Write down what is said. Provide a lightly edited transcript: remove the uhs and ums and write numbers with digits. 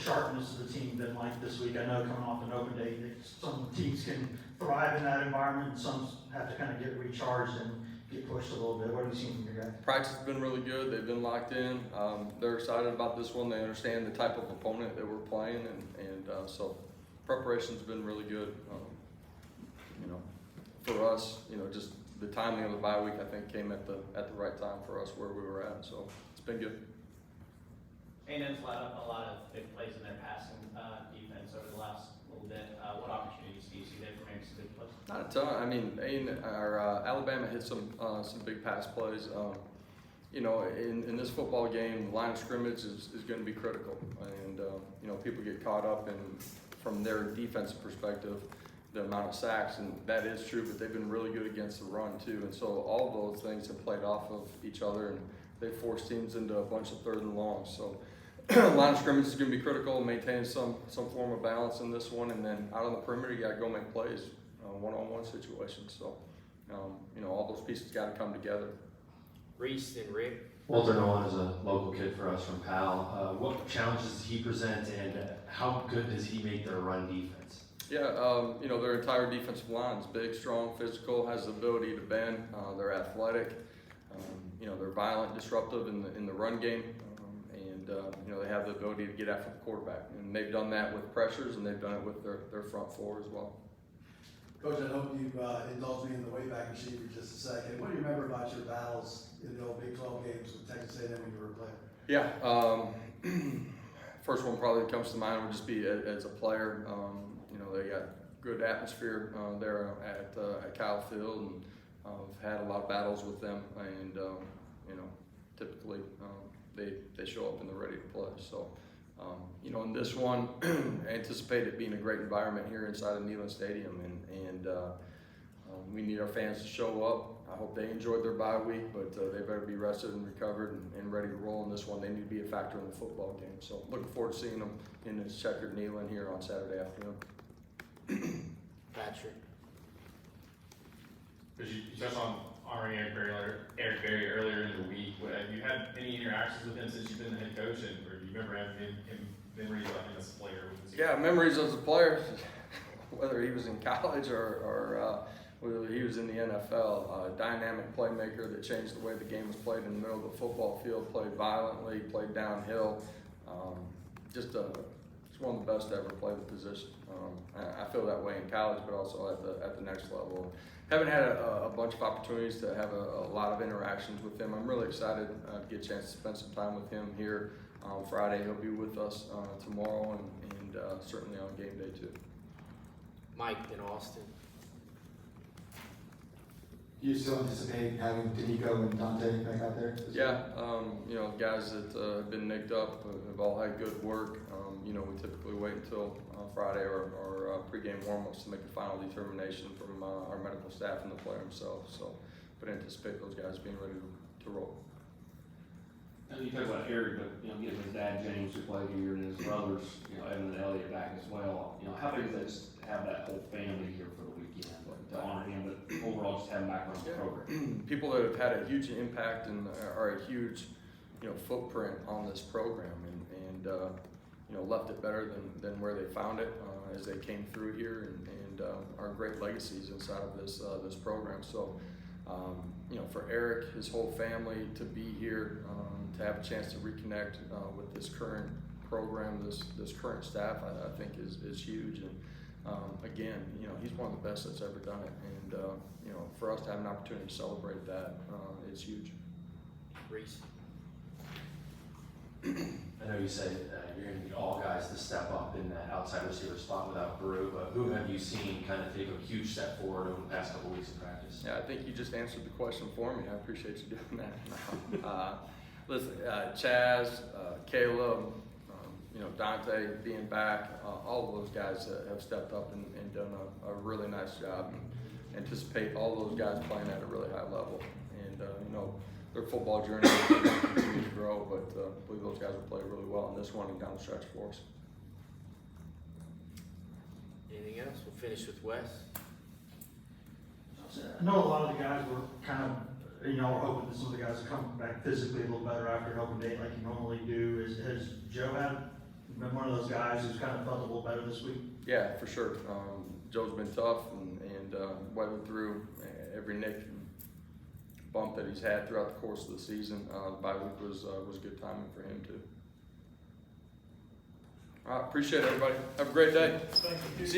sharpness of the team been like this week? I know coming off an open day, some teams can thrive in that environment, and some have to kind of get recharged and get pushed a little bit. What have you seen from your guys? Practice has been really good. They've been locked in. They're excited about this one. They understand the type of opponent that we're playing, and so preparation's been really good. For us, just the timing of the bye week, I think, came at the right time for us where we were at. So it's been good. A&M's let up a lot of big plays in their passing defense over the last little bit. What opportunities do you see there for maybe some big plays? Not a ton. I mean, Alabama hit some big pass plays. In this football game, the line of scrimmage is going to be critical, and people get caught up in, from their defensive perspective, the amount of sacks, and that is true. But they've been really good against the run too, and so all of those things have played off of each other, and they forced teams into a bunch of third and longs. So line of scrimmage is going to be critical. Maintain some form of balance in this one, and then out on the perimeter, you got to go make plays, one-on-one situations. So all those pieces got to come together. Reese and Rick. Walter Nolan is a local kid for us from PAL. What challenges does he present, and how good does he make their run defense? Yeah, their entire defensive line is big, strong, physical, has the ability to bend. They're athletic. They're violent, disruptive in the run game, and they have the ability to get after the quarterback. And they've done that with pressures, and they've done it with their front four as well. Coach, I hope you indulge me in the Wayback Machine for just a second. What do you remember about your battles in the old Big 12 games with Texas A&M when you were a player? Yeah, first one probably that comes to mind would just be as a player. They got good atmosphere there at Kyle Field, and I've had a lot of battles with them, and typically they show up and they're ready to play. So, in this one, I anticipate it being a great environment here inside of Neyland Stadium, and we need our fans to show up. I hope they enjoyed their bye week, but they better be rested and recovered and ready to roll in this one. They need to be a factor in the football game. So, looking forward to seeing them in this checkered Neyland here on Saturday afternoon. Patrick. Because you touched on honoring Eric Berry earlier in the week. Have you had any interactions with him since you've been the head coach, or do you remember having memories of him as a player? Yeah, memories as a player, whether he was in college or whether he was in the NFL. Dynamic playmaker that changed the way the game was played in the middle of the football field, played violently, played downhill. Just one of the best to ever play the position. I feel that way in college, but also at the next level. Haven't had a bunch of opportunities to have a lot of interactions with him. I'm really excited to get a chance to spend some time with him here on Friday. He'll be with us tomorrow and certainly on game day too. Mike in Austin. Do you still anticipate having D'Amico and Dante back out there? Yeah, guys that have been nicked up have all had good work. We typically wait until Friday or pregame warm-ups to make a final determination from our medical staff and the player himself. So, but anticipate those guys being ready to roll. And you talk about Eric, but getting his dad James who played here and his brothers, Evan and Elliott back as well. How big is it just to have that whole family here for the weekend to honor him, but overall just have him back on the program? People that have had a huge impact and are a huge, footprint on this program, and left it better than where they found it as they came through here, and are great legacies inside of this program. So, for Eric, his whole family to be here, to have a chance to reconnect with this current program, this current staff, I think is huge. And again, he's one of the best that's ever done it, and for us to have an opportunity to celebrate that is huge. Reese. I know you said you're going to need all guys to step up in that outside receiver spot without Brew, but who have you seen kind of take a huge step forward over the past couple weeks of practice? Yeah, I think you just answered the question for me. I appreciate you doing that. Listen, Chaz, Caleb, Dante being back, all of those guys have stepped up and done a really nice job. And anticipate all those guys playing at a really high level. And, their football journey will continue to grow, but I believe those guys will play really well in this one and down the stretch for us. Anything else? We'll finish with Wes. I know a lot of the guys were kind of, we're hoping that some of the guys will come back physically a little better after an open date like you normally do. Has Joe had been one of those guys who's kind of felt a little better this week? Yeah, for sure. Joe's been tough and weathered through every nick and bump that he's had throughout the course of the season. The bye week was good timing for him too. All right, appreciate it, everybody. Have a great day. Thank you. See y'all.